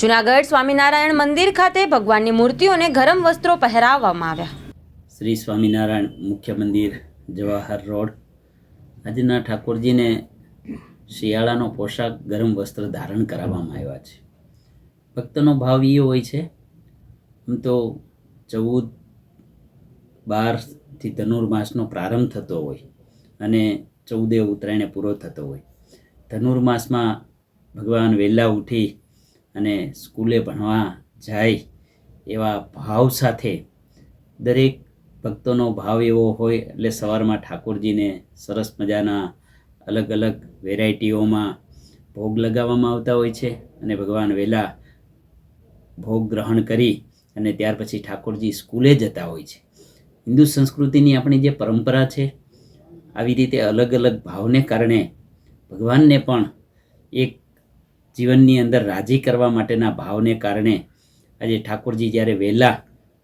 જૂનાગઢ સ્વામિનારાયણ મંદિર ખાતે ભગવાનની મૂર્તિઓને ગરમ વસ્ત્રો પહેરાવવામાં આવ્યા. શ્રી સ્વામિનારાયણ મુખ્ય મંદિર, જવાહર રોડ. આજના ઠાકોરજીને શિયાળાનો પોશાક, ગરમ વસ્ત્ર ધારણ કરાવવામાં આવ્યા છે. ભક્તનો ભાવ એ હોય છે, આમ તો 14-12થી ધનુર્માસનો પ્રારંભ થતો હોય અને 14 ઉત્તરાયણે પૂરો થતો હોય. ધનુર્માસમાં ભગવાન વહેલા ઉઠી અને સ્કૂલે ભણવા જાય એવા ભાવ સાથે દરેક ભક્તોનો ભાવ એવો હોય એટલે સવારમાં ઠાકોરજીને સરસ મજાના અલગ અલગ વેરાયટીઓમાં ભોગ લગાવવામાં આવતા હોય છે અને ભગવાન વહેલા ભોગ ગ્રહણ કરી અને ત્યાર પછી ઠાકોરજી સ્કૂલે જતા હોય છે. હિન્દુ સંસ્કૃતિની આપણી જે પરંપરા છે, આવી રીતે અલગ અલગ ભાવને કારણે ભગવાનને પણ એક જીવનની અંદર રાજી કરવા માટેના ભાવને કારણે આજે ઠાકોરજી જ્યારે વહેલા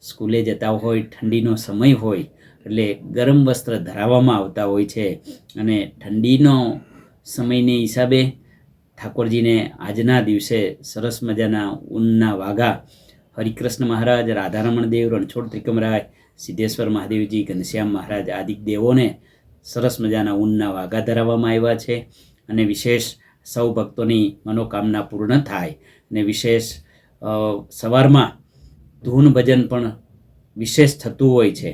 સ્કૂલે જતા હોય, ઠંડીનો સમય હોય એટલે ગરમ વસ્ત્ર ધરાવવામાં આવતા હોય છે. અને ઠંડીનો સમયને હિસાબે ઠાકોરજીને આજના દિવસે સરસ મજાના ઊનના વાઘા હરિકૃષ્ણ મહારાજ, રાધારમણ દેવ, રણછોડ ત્રિકમરાય, સિદ્ધેશ્વર મહાદેવજી, ઘનશ્યામ મહારાજ આદિ દેવોને સરસ મજાના ઊનના વાઘા ધરાવવામાં આવ્યા છે. અને વિશેષ સૌ ભક્તોની મનોકામના પૂર્ણ થાય અને વિશેષ સવારમાં ધૂન ભજન પણ વિશેષ થતું હોય છે.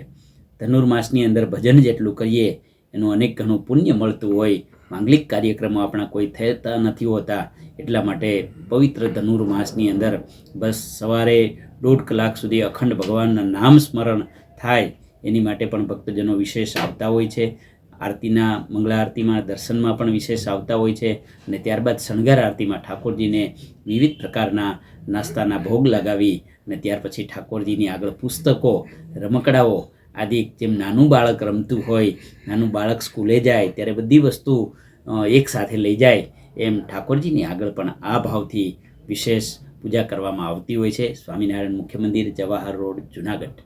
ધનુર્માસની અંદર ભજન જેટલું કરીએ એનું અનેક ઘણું પુણ્ય મળતું હોય. માંગલિક કાર્યક્રમો આપણા કોઈ થતા નથી હોતા, એટલા માટે પવિત્ર ધનુર્માસની અંદર બસ સવારે 1.5 કલાક સુધી અખંડ ભગવાનના નામ સ્મરણ થાય એની માટે પણ ભક્તજનો વિશેષ આવતા હોય છે. આરતીના મંગળા આરતીમાં, દર્શનમાં પણ વિશેષ આવતા હોય છે અને ત્યારબાદ શણગાર આરતીમાં ઠાકોરજીને વિવિધ પ્રકારના નાસ્તાના ભોગ લગાવી અને ત્યાર પછી ઠાકોરજીની આગળ પુસ્તકો, રમકડાઓ આદિ, જેમ નાનું બાળક રમતું હોય, નાનું બાળક સ્કૂલે જાય ત્યારે બધી વસ્તુ એક સાથે લઈ જાય, એમ ઠાકોરજીની આગળ પણ આ ભાવથી વિશેષ પૂજા કરવામાં આવતી હોય છે. સ્વામિનારાયણ મુખ્ય મંદિર, જવાહર રોડ, જૂનાગઢ.